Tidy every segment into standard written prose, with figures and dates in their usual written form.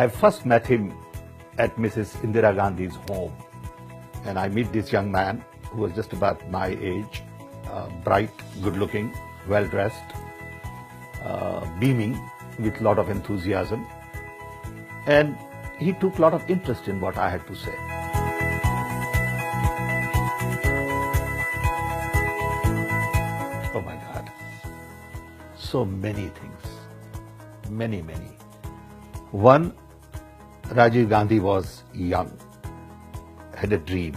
I first met him at Mrs. Indira Gandhi's home, and I meet this young man who was just about my age, bright, good-looking, well-dressed, beaming with a lot of enthusiasm, and he took a lot of interest in what I had to say. Oh my God, so many things, many. One, Rajiv Gandhi was young, had a dream,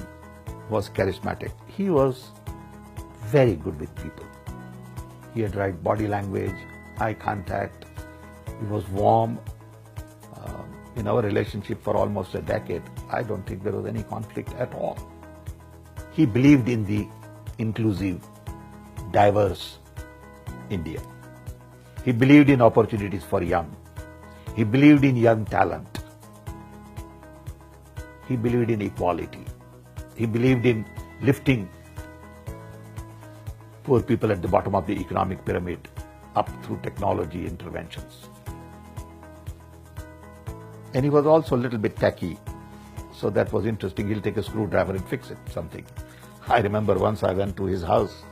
was charismatic. He was very good with people. He had right body language, eye contact. He was warm. In our relationship for almost a decade, I don't think there was any conflict at all. He believed in the inclusive, diverse India. He believed in opportunities for young. He believed in young talent. He believed in equality. He believed in lifting poor people at the bottom of the economic pyramid up through technology interventions. And he was also a little bit tacky, so that was interesting. He'll take a screwdriver and fix it, something. I remember once I went to his house,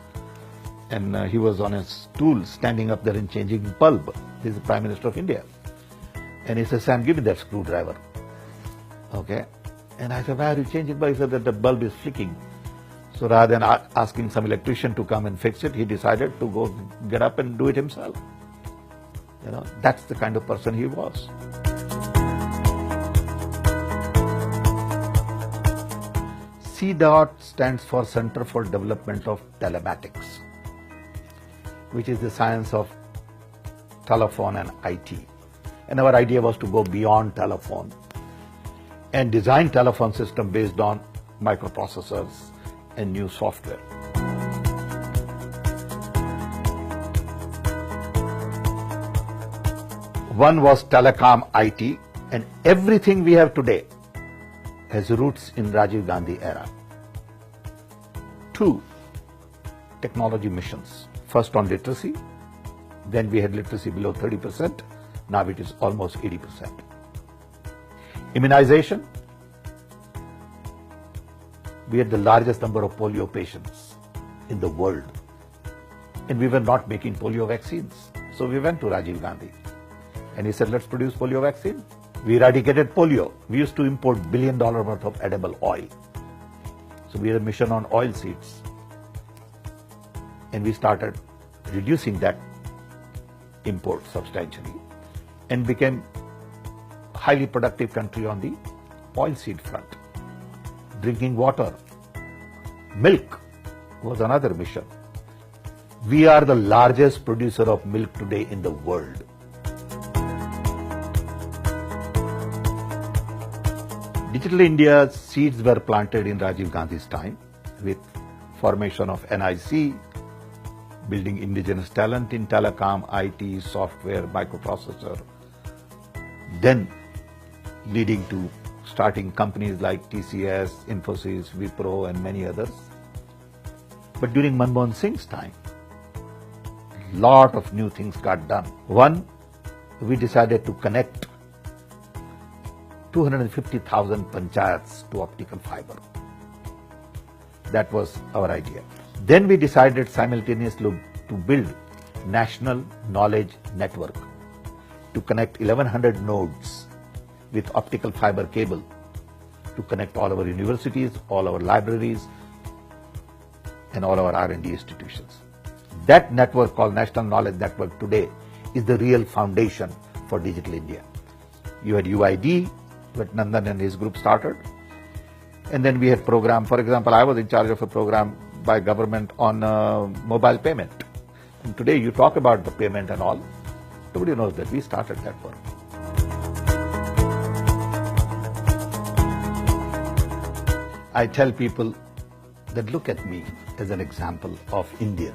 and he was on a stool standing up there and changing bulb. He's the Prime Minister of India. And he said, "Sam, give me that screwdriver." Okay. And I said, "Why are you changing bulb?" He said that the bulb is flicking. So rather than asking some electrician to come and fix it, he decided to go get up and do it himself. You know, that's the kind of person he was. CDOT stands for Center for Development of Telematics, which is the science of telephone and IT. And our idea was to go beyond telephone and design telephone system based on microprocessors and new software. One was telecom IT, and everything we have today has roots in Rajiv Gandhi era. Two, technology missions. First on literacy, then we had literacy below 30%, now it is almost 80%. Immunization, we had the largest number of polio patients in the world, and we were not making polio vaccines. So we went to Rajiv Gandhi, and he said, "Let's produce polio vaccine." We eradicated polio. We used to import $1 billion worth of edible oil. So we had a mission on oil seeds. And we started reducing that import substantially and became a highly productive country on the oil seed front. Drinking water, milk was another mission. We are the largest producer of milk today in the world. Digital India seeds were planted in Rajiv Gandhi's time with formation of NIC, building indigenous talent in telecom, IT, software, microprocessor, then leading to starting companies like TCS, Infosys, Wipro, and many others. But during Manmohan Singh's time, a lot of new things got done. One, we decided to connect 250,000 panchayats to optical fiber. That was our idea. Then we decided simultaneously to build National Knowledge Network to connect 1100 nodes with optical fiber cable to connect all our universities, all our libraries, and all our R&D institutions. That network called National Knowledge Network today is the real foundation for Digital India. You had UID, that Nandan and his group started. And then we had program, for example, I was in charge of a program by government on mobile payment. And today you talk about the payment and all, nobody knows that we started that work. I tell people that look at me as an example of Indian.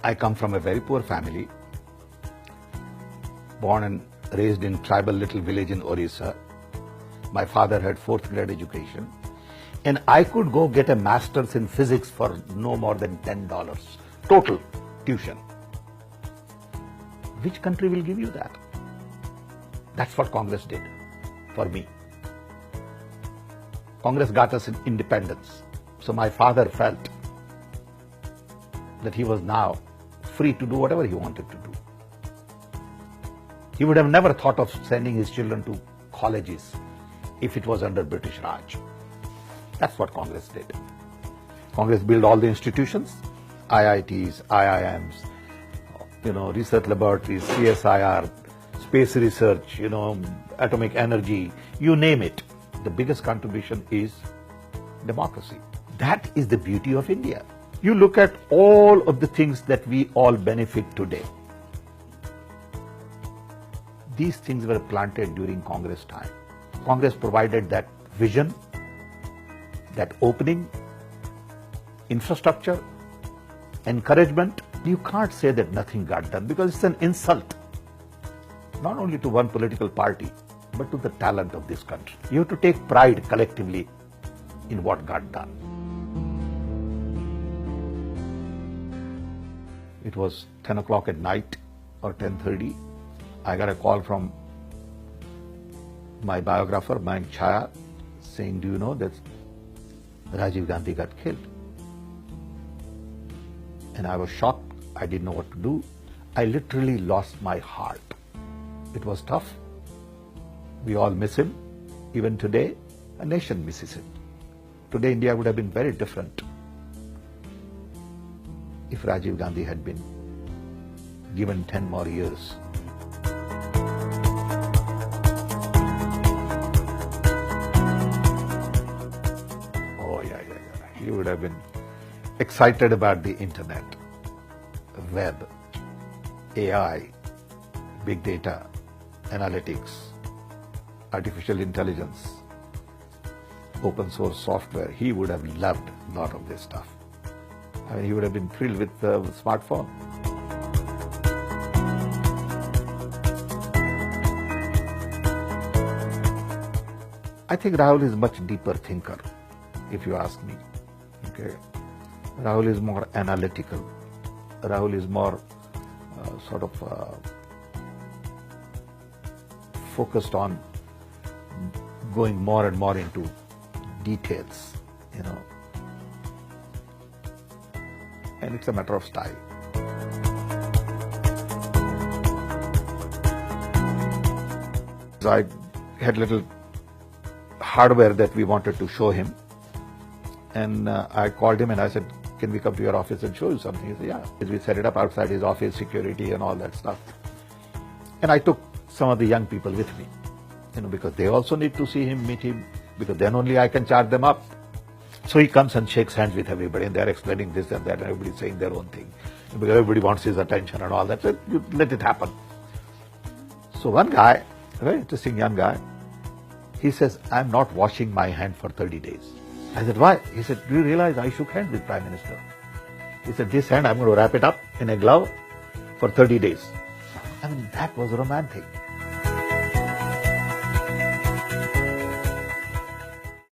I come from a very poor family, born and raised in tribal little village in Orissa. My father had 4th grade education, and I could go get a master's in physics for no more than $10 total tuition. Which country will give you that? That's what Congress did. for me. Congress got us independence. So my father felt that he was now free to do whatever he wanted to do. He would have never thought of sending his children to colleges if it was under British Raj. That's what Congress did. Congress built all the institutions, IITs, IIMs, research laboratories, CSIR, space research, atomic energy, you name it. The biggest contribution is democracy. That is the beauty of India. You look at all of the things that we all benefit today. These things were planted during Congress time. Congress provided that vision, that opening, infrastructure, encouragement. You can't say that nothing got done because it's an insult, not only to one political party, but to the talent of this country. You have to take pride collectively in what got done. It was 10 o'clock at night or 10:30. I got a call from my biographer, Mayank Chaya, saying, do you know that Rajiv Gandhi got killed? And I was shocked. I didn't know what to do. I literally lost my heart. It was tough. We all miss him. Even today, a nation misses him. Today, India would have been very different if Rajiv Gandhi had been given 10 more years. Oh, yeah. He would have been excited about the internet, web, AI, big data, analytics, artificial intelligence, open source software. He would have loved a lot of this stuff. I mean, he would have been thrilled with the smartphone. I think Rahul is a much deeper thinker, if you ask me. Okay, Rahul is more analytical. Rahul is more focused on going more and more into details, and it's a matter of style. So I had little hardware that we wanted to show him, and I called him and I said, can we come to your office and show you something? He said, yeah. We set it up outside his office, security and all that stuff. And I took some of the young people with me, because they also need to see him, meet him, because then only I can charge them up. So he comes and shakes hands with everybody, and they're explaining this and that, and everybody's saying their own thing. Because everybody wants his attention and all that, so you let it happen. So one guy, a very interesting young guy, he says, I'm not washing my hand for 30 days. I said, why? He said, do you realize I shook hands with Prime Minister? He said, this hand I'm going to wrap it up in a glove for 30 days. I mean, that was romantic.